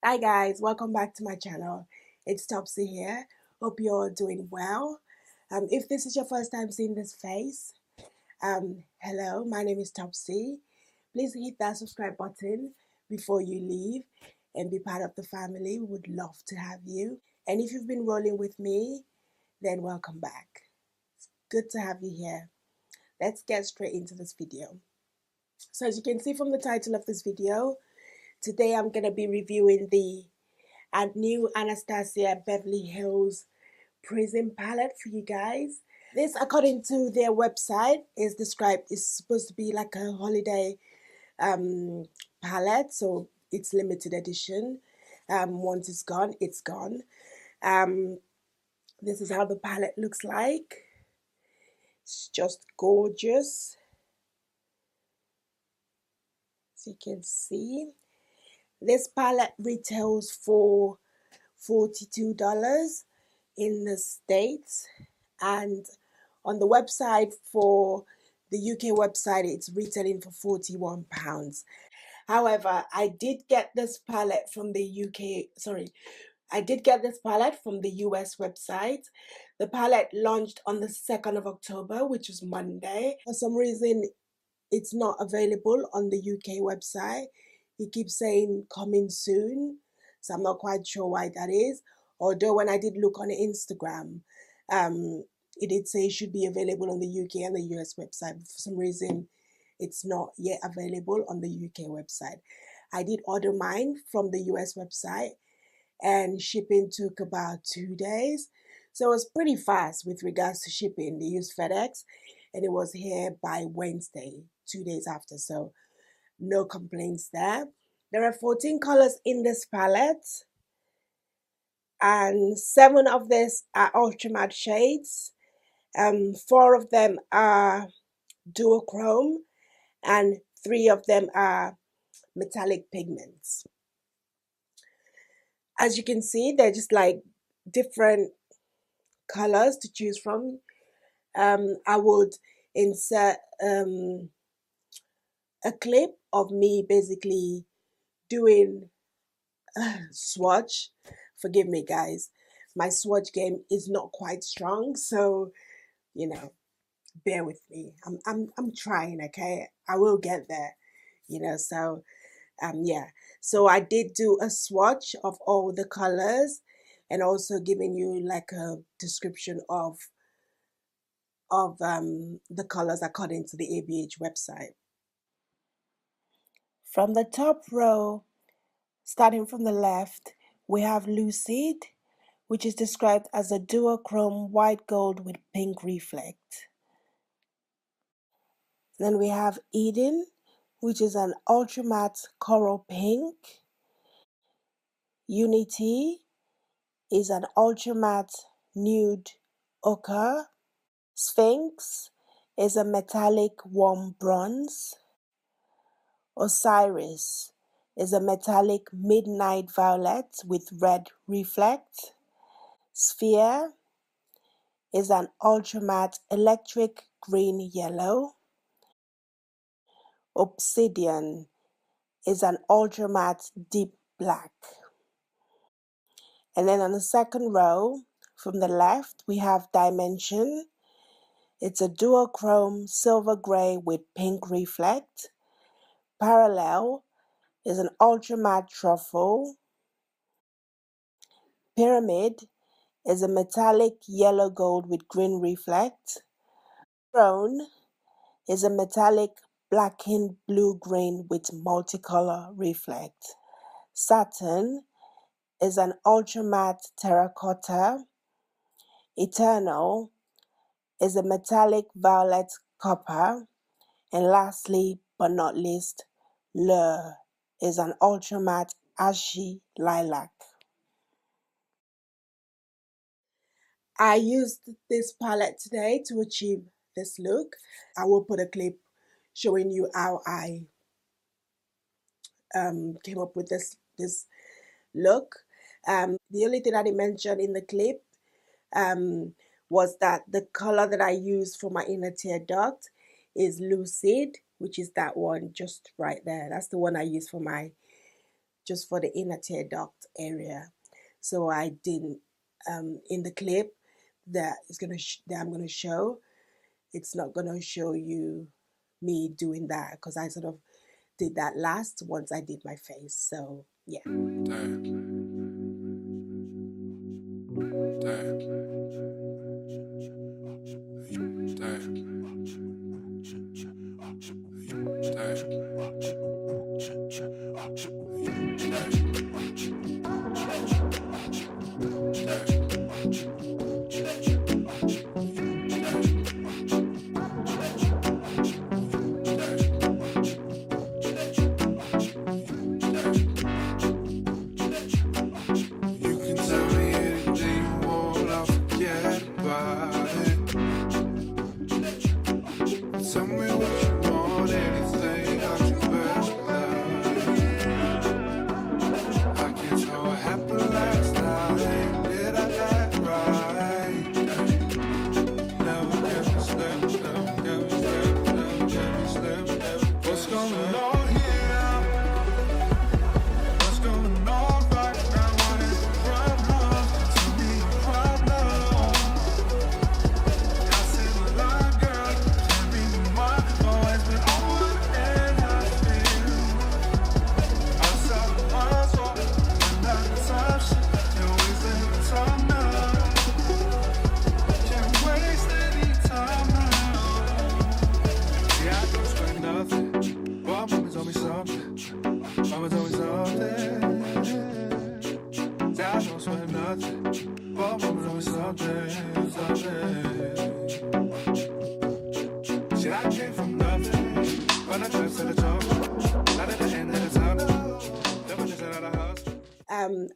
Hi guys, welcome back to my channel. It's Topsy here. Hope you're doing well. If this is your first time seeing this face, hello, my name is Topsy. Please hit that subscribe button before you leave and be part of the family. We would love to have you. And if you've been rolling with me, then welcome back. It's good to have you here. Let's get straight into this video. So as you can see from the title of this video, today I'm going to be reviewing the new Anastasia Beverly Hills Prism Palette for you guys. This, according to their website, is supposed to be like a holiday palette, so it's limited edition. Once it's gone, it's gone. This is how the palette looks like. It's just gorgeous, as you can see. This palette retails for $42 in the States, and on the website for the UK website it's retailing for £41. However, I did get this palette from the US website. The palette launched on the 2nd of October, which was Monday. For some reason it's not available on the UK website. It keeps saying coming soon, so I'm not quite sure why that is. Although when I did look on Instagram, it did say it should be available on the UK and the US website, but for some reason it's not yet available on the UK website. I did order mine from the US website and shipping took about 2 days, so it was pretty fast with regards to shipping. They used FedEx and it was here by Wednesday, 2 days after, so no complaints there. There are 14 colors in this palette, and 7 of these are ultra matte shades. 4 of them are duochrome, and 3 of them are metallic pigments. As you can see, they're just like different colors to choose from. I would insert a clip of me basically doing swatch. Forgive me guys, my swatch game is not quite strong, so bear with me. I'm trying, okay? I will get there, so yeah. So I did do a swatch of all the colors and also giving you like a description of the colors according to the ABH website. From the top row, starting from the left, we have Lucid, which is described as a duochrome white gold with pink reflect. Then we have Eden, which is an ultra matte coral pink. Unity is an ultra matte nude ochre. Sphinx is a metallic warm bronze. Osiris is a metallic midnight violet with red reflect. Sphere is an ultra matte electric green yellow. Obsidian is an ultra matte deep black. And then on the second row, from the left, we have Dimension. It's a duochrome silver gray with pink reflect. Parallel is an ultra matte truffle. Pyramid is a metallic yellow gold with green reflect. Throne is a metallic blackened blue green with multicolor reflect. Saturn is an ultra matte terracotta. Eternal is a metallic violet copper. And lastly, but not least, Lure is an ultra matte ashy lilac. I used this palette today to achieve this look. I will put a clip showing you how I came up with this look. The only thing that I mentioned in the clip was that the color that I used for my inner tear duct is Lucid, which is that one just right there. That's the one I use for my just for the inner tear duct area. So I didn't, in the clip that I'm gonna show, it's not gonna show you me doing that because I sort of did that last once I did my face. So yeah. Damn. Damn. Damn.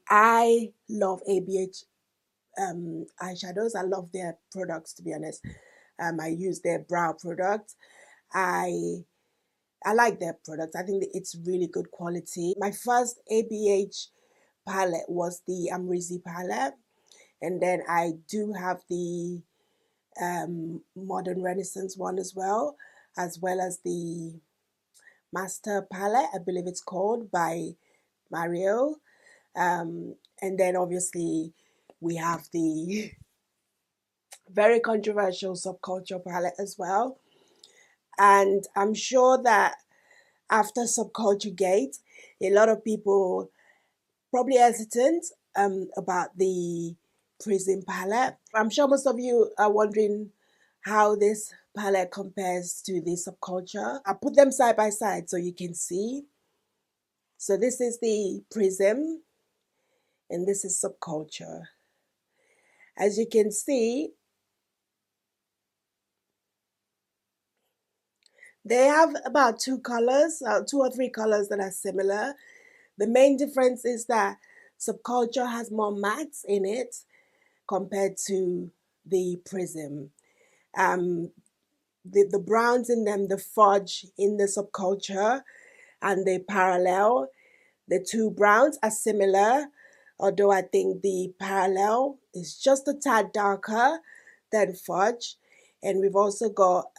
I love ABH eyeshadows. I love their products, to be honest. I use their brow product. I like their products. I think that it's really good quality. My first ABH palette was the Amrizi palette, and then I do have the Modern Renaissance one as well as the Master palette, I believe it's called, by Mario. And then obviously we have the very controversial Subculture palette as well. And I'm sure that after Subculture Gate, a lot of people probably hesitant about the Prism palette. I'm sure most of you are wondering how this palette compares to the Subculture. I put them side by side so you can see. So this is the Prism and this is Subculture. As you can see, they have about two or three colors that are similar. The main difference is that Subculture has more mattes in it compared to the Prism. The browns in them, the fudge in the Subculture and the parallel, the two browns are similar, although I think the parallel is just a tad darker than fudge. And we've also got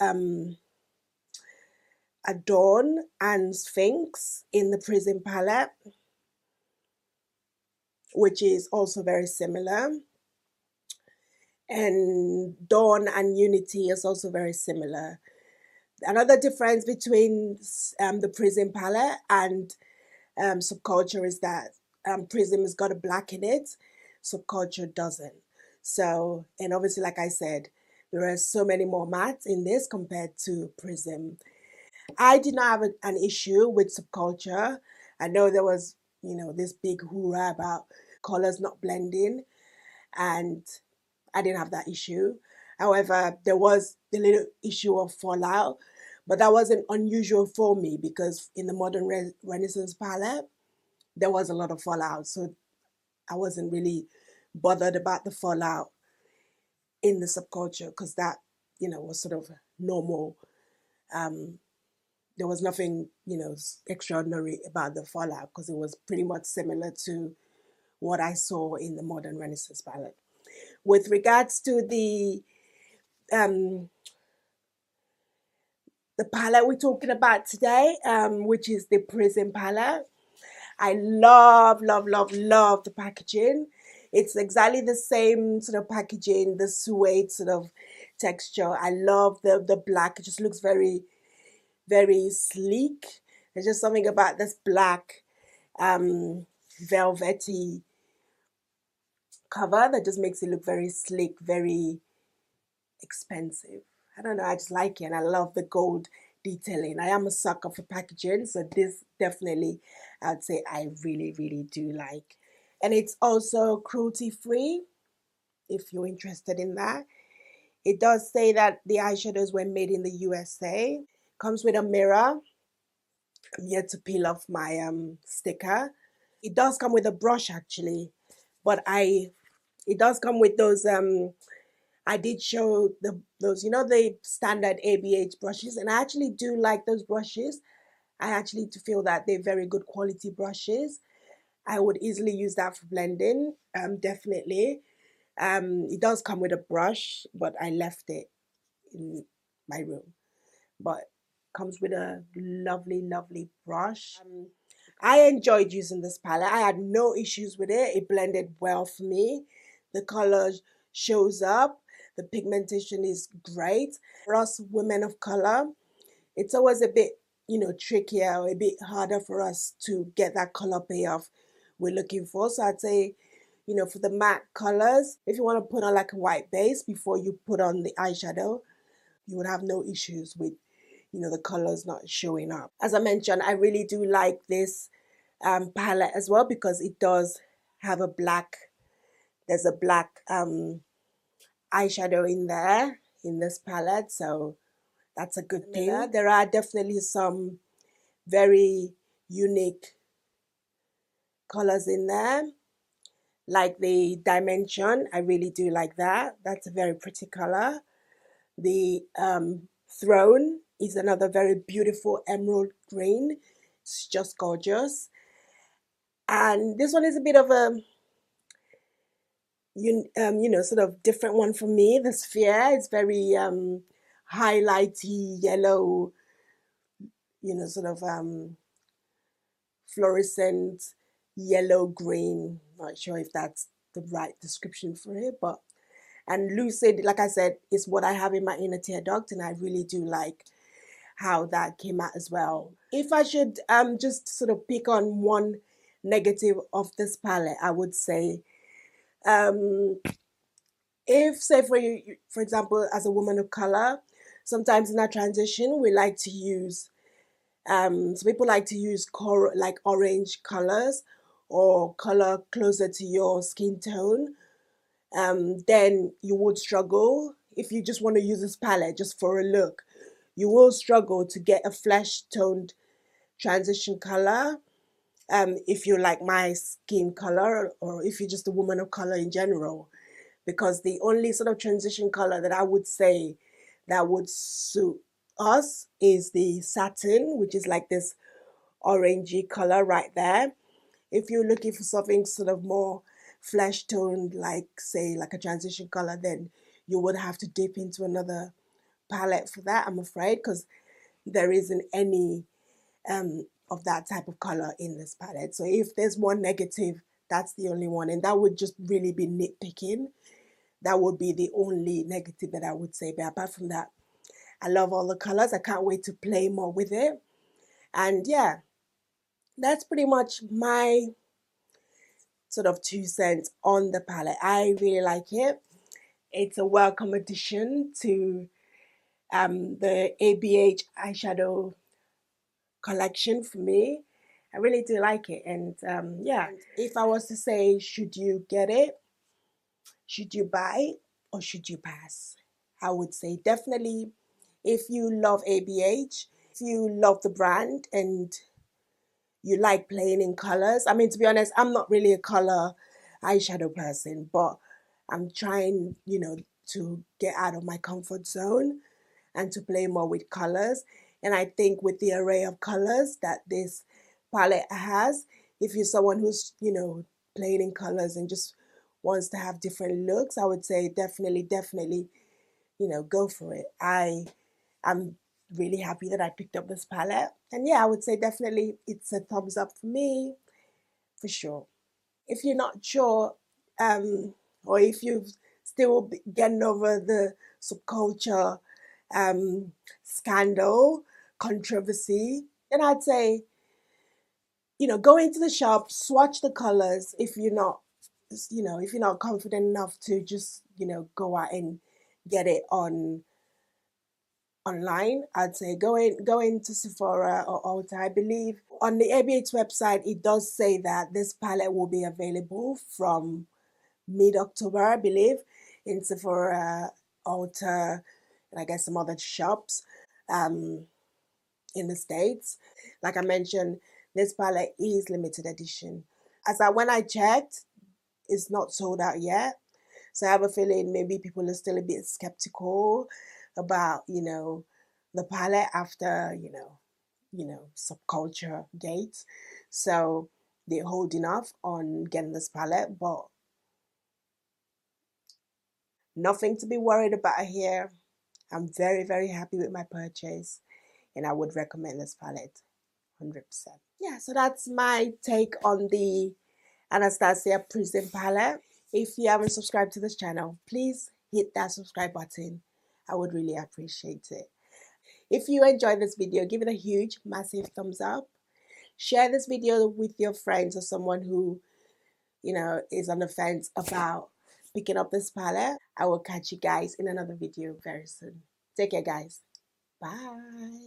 Adorn and Sphinx in the Prism palette, which is also very similar. And Dawn and Unity is also very similar. Another difference between the Prism palette and Subculture is that Prism has got a black in it, Subculture doesn't. So, and obviously, like I said, there are so many more mattes in this compared to Prism. I did not have an issue with Subculture. I know there was, this big hoorah about colors not blending, and I didn't have that issue. However, there was the little issue of fallout, but that wasn't unusual for me because in the Modern Renaissance palette, there was a lot of fallout. So I wasn't really bothered about the fallout in the Subculture because that, was sort of normal. There was nothing, extraordinary about the fallout because it was pretty much similar to what I saw in the Modern Renaissance palette. With regards to the palette we're talking about today, which is the Prism palette, I love, love, love, love the packaging. It's exactly the same sort of packaging, the suede sort of texture. I love the black. It just looks very, very sleek. There's just something about this black velvety cover that just makes it look very sleek, very expensive. I don't know, I just like it and I love the gold detailing. I am a sucker for packaging, so this definitely I'd say I really, really do like. And it's also cruelty free if you're interested in that. It does say that the eyeshadows were made in the USA. Comes with a mirror. I'm here to peel off my sticker. It does come with a brush actually, but it does come with those I did show those, you know, the standard ABH brushes, and I actually do like those brushes. I actually do feel that they're very good quality brushes. I would easily use that for blending, definitely. It does come with a brush, but I left it in my room. But comes with a lovely, lovely brush. I enjoyed using this palette. I had no issues with it. It blended well for me. The color shows up. The pigmentation is great. For us women of color, it's always a bit, you know, trickier or a bit harder for us to get that color payoff we're looking for. So I'd say, you know, for the matte colors, if you want to put on like a white base before you put on the eyeshadow, you would have no issues with, you know, the colors not showing up. As I mentioned, I really do like this palette as well because it does have a black, there's a black eyeshadow in there in this palette, so that's a good thing. There are definitely some very unique colors in there, like the Dimension. I really do like that. That's a very pretty color. The Throne is another very beautiful emerald green. It's just gorgeous. And this one is a bit of a you know, sort of different one for me. The Sphere is very highlighty yellow, you know, sort of fluorescent yellow green. Not sure if that's the right description for it, but and Lucid, like I said, is what I have in my inner tear duct, and I really do like how that came out as well. If I should just sort of pick on one negative of this palette, I would say if say for you, for example, as a woman of color, sometimes in our transition we like to use so people like to use like orange colors or color closer to your skin tone. Then you would struggle if you just want to use this palette just for a look. You will struggle to get a flesh toned transition color if you're like my skin color or if you're just a woman of color in general, because the only sort of transition color that I would say that would suit us is the satin, which is like this orangey color right there. If you're looking for something sort of more flesh toned, like say like a transition color, then you would have to dip into another palette for that, I'm afraid, because there isn't any of that type of color in this palette. So if there's one negative, that's the only one, and that would just really be nitpicking. That would be the only negative that I would say. But apart from that, I love all the colors. I can't wait to play more with it. And yeah, that's pretty much my sort of 2 cents on the palette. I really like it. It's a welcome addition to the ABH eyeshadow collection for me. I really do like it. And yeah, if I was to say, should you get it? Should you buy or should you pass? I would say definitely if you love ABH, if you love the brand and you like playing in colors. I mean, to be honest, I'm not really a color eyeshadow person, but I'm trying, you know, to get out of my comfort zone and to play more with colors. And I think with the array of colors that this palette has, if you're someone who's, you know, playing in colors and just wants to have different looks, I would say definitely, definitely, you know, go for it. I'm really happy that I picked up this palette. And yeah, I would say definitely it's a thumbs up for me. for sure. If you're not sure, or if you've still getting over the subculture scandal, controversy, then I'd say, go into the shop, swatch the colors if you're not, if you're not confident enough to just, go out and get it online. I'd say go into Sephora or Ulta. I believe on the ABH website it does say that this palette will be available from mid-October, I believe, in Sephora, Ulta, and I guess some other shops in the States. Like I mentioned, this palette is limited edition. When I checked, it's not sold out yet. So I have a feeling maybe people are still a bit skeptical about, the palette after, subculture gates. So they're holding off on getting this palette, but nothing to be worried about here. I'm very, very happy with my purchase and I would recommend this palette 100%. Yeah, so that's my take on the Anastasia Prism Palette. If you haven't subscribed to this channel, please hit that subscribe button. I would really appreciate it. If you enjoyed this video, give it a huge, massive thumbs up. Share this video with your friends or someone who, is on the fence about picking up this palette. I will catch you guys in another video very soon. Take care, guys. Bye.